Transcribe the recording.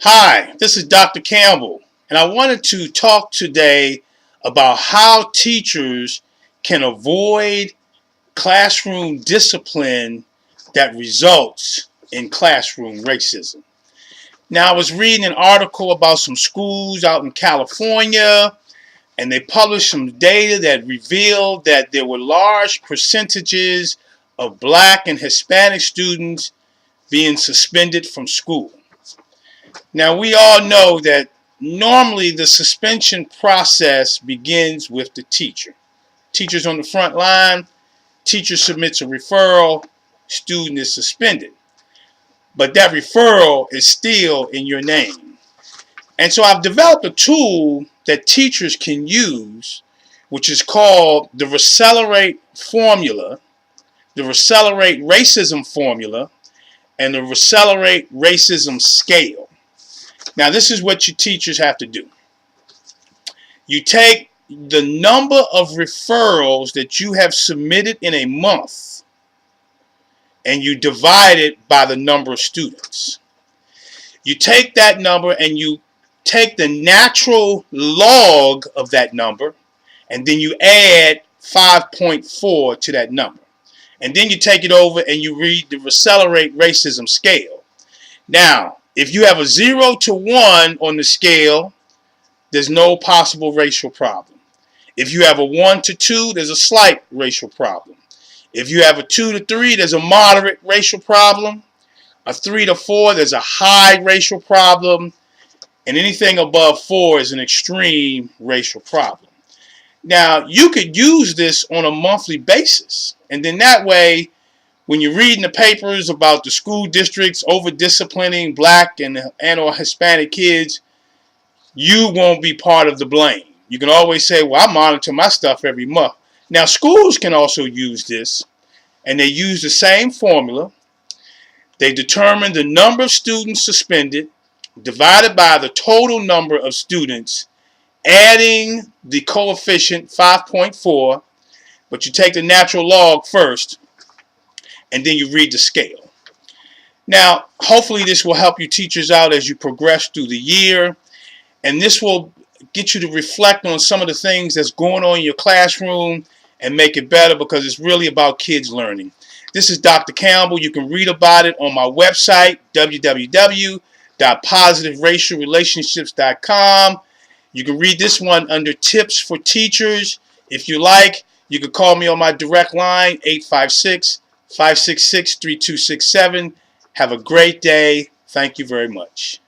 Hi, this is Dr. Campbell, and I wanted to talk today about how teachers can avoid classroom discipline that results in classroom racism. Now, I was reading an article about some schools out in California, and they published some data that revealed that there were large percentages of Black and Hispanic students being suspended from school. Now, we all know that normally the suspension process begins with the teacher. Teacher's on the front line, teacher submits a referral, student is suspended. But that referral is still in your name. And so I've developed a tool that teachers can use, which is called the Recelerate formula, the Recelerate racism formula, and the Recelerate racism scale. Now, this is what your teachers have to do. You take the number of referrals that you have submitted in a month and you divide it by the number of students. You take that number and you take the natural log of that number, and then you add 5.4 to that number. And then you take it over and you read the Recelerate racism scale. Now, if you have a 0 to 1 on the scale, there's no possible racial problem. If you have a 1 to 2, there's a slight racial problem. If you have a 2 to 3, there's a moderate racial problem. A 3 to 4, there's a high racial problem. And anything above 4 is an extreme racial problem. Now, you could use this on a monthly basis. And then that way, when you're reading the papers about the school districts over-disciplining Black and or Hispanic kids, you won't be part of the blame. You can always say, well, I monitor my stuff every month. Now, schools can also use this, and they use the same formula. They determine the number of students suspended divided by the total number of students, adding the coefficient 5.4, but you take the natural log first, and then you read the scale. Now, hopefully this will help you teachers out as you progress through the year, and this will get you to reflect on some of the things that's going on in your classroom and make it better, because it's really about kids learning. This is Dr. Campbell. You can read about it on my website, www.positiveracialrelationships.com. You can read this one under Tips for Teachers. If you like, you can call me on my direct line, 856-566-3267. Have a great day. Thank you very much.